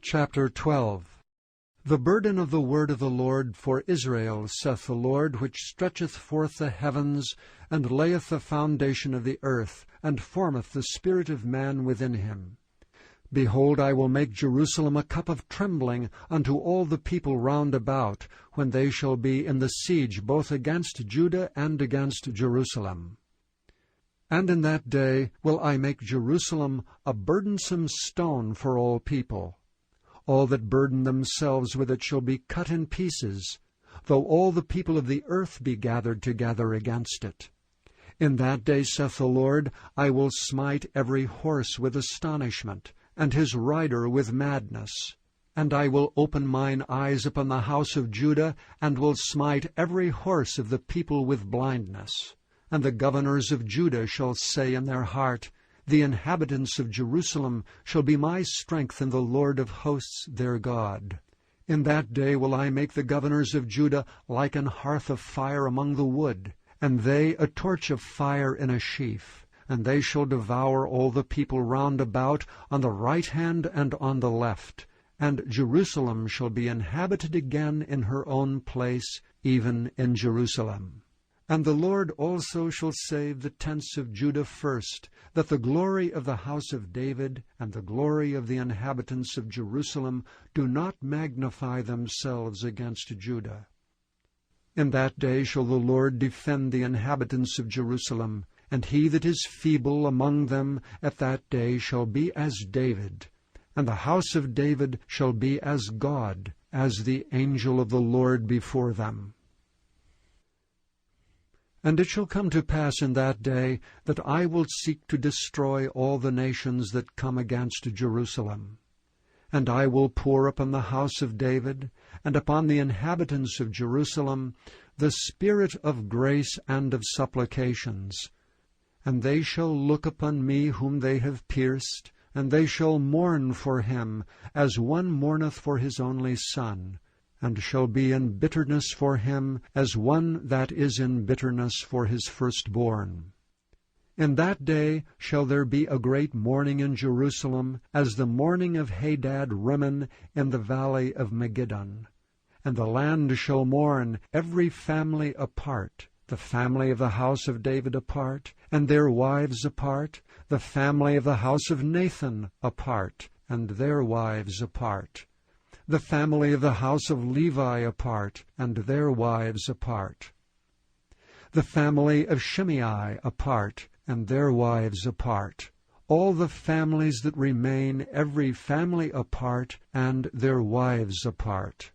Chapter 12. The burden of the word of the Lord for Israel, saith the Lord, which stretcheth forth the heavens, and layeth the foundation of the earth, and formeth the spirit of man within him. Behold, I will make Jerusalem a cup of trembling unto all the people round about, when they shall be in the siege both against Judah and against Jerusalem. And in that day will I make Jerusalem a burdensome stone for all people. All that burden themselves with it shall be cut in pieces, though all the people of the earth be gathered together against it. In that day, saith the Lord, I will smite every horse with astonishment, and his rider with madness. And I will open mine eyes upon the house of Judah, and will smite every horse of the people with blindness. And the governors of Judah shall say in their heart, The inhabitants of Jerusalem shall be my strength in the Lord of hosts their God. In that day will I make the governors of Judah like an hearth of fire among the wood, and they a torch of fire in a sheaf. And they shall devour all the people round about, on the right hand and on the left. And Jerusalem shall be inhabited again in her own place, even in Jerusalem. And the Lord also shall save the tents of Judah first, that the glory of the house of David and the glory of the inhabitants of Jerusalem do not magnify themselves against Judah. In that day shall the Lord defend the inhabitants of Jerusalem, and he that is feeble among them at that day shall be as David, and the house of David shall be as God, as the angel of the Lord before them. And it shall come to pass in that day that I will seek to destroy all the nations that come against Jerusalem. And I will pour upon the house of David, and upon the inhabitants of Jerusalem, the spirit of grace and of supplications. And they shall look upon me whom they have pierced, and they shall mourn for him, as one mourneth for his only son, and shall be in bitterness for him, as one that is in bitterness for his firstborn. In that day shall there be a great mourning in Jerusalem, as the mourning of Hadad Rimmon in the valley of Megiddon. And the land shall mourn, every family apart, the family of the house of David apart, and their wives apart, the family of the house of Nathan apart, and their wives apart, the family of the house of Levi apart, and their wives apart, the family of Shimei apart, and their wives apart, all the families that remain, every family apart, and their wives apart.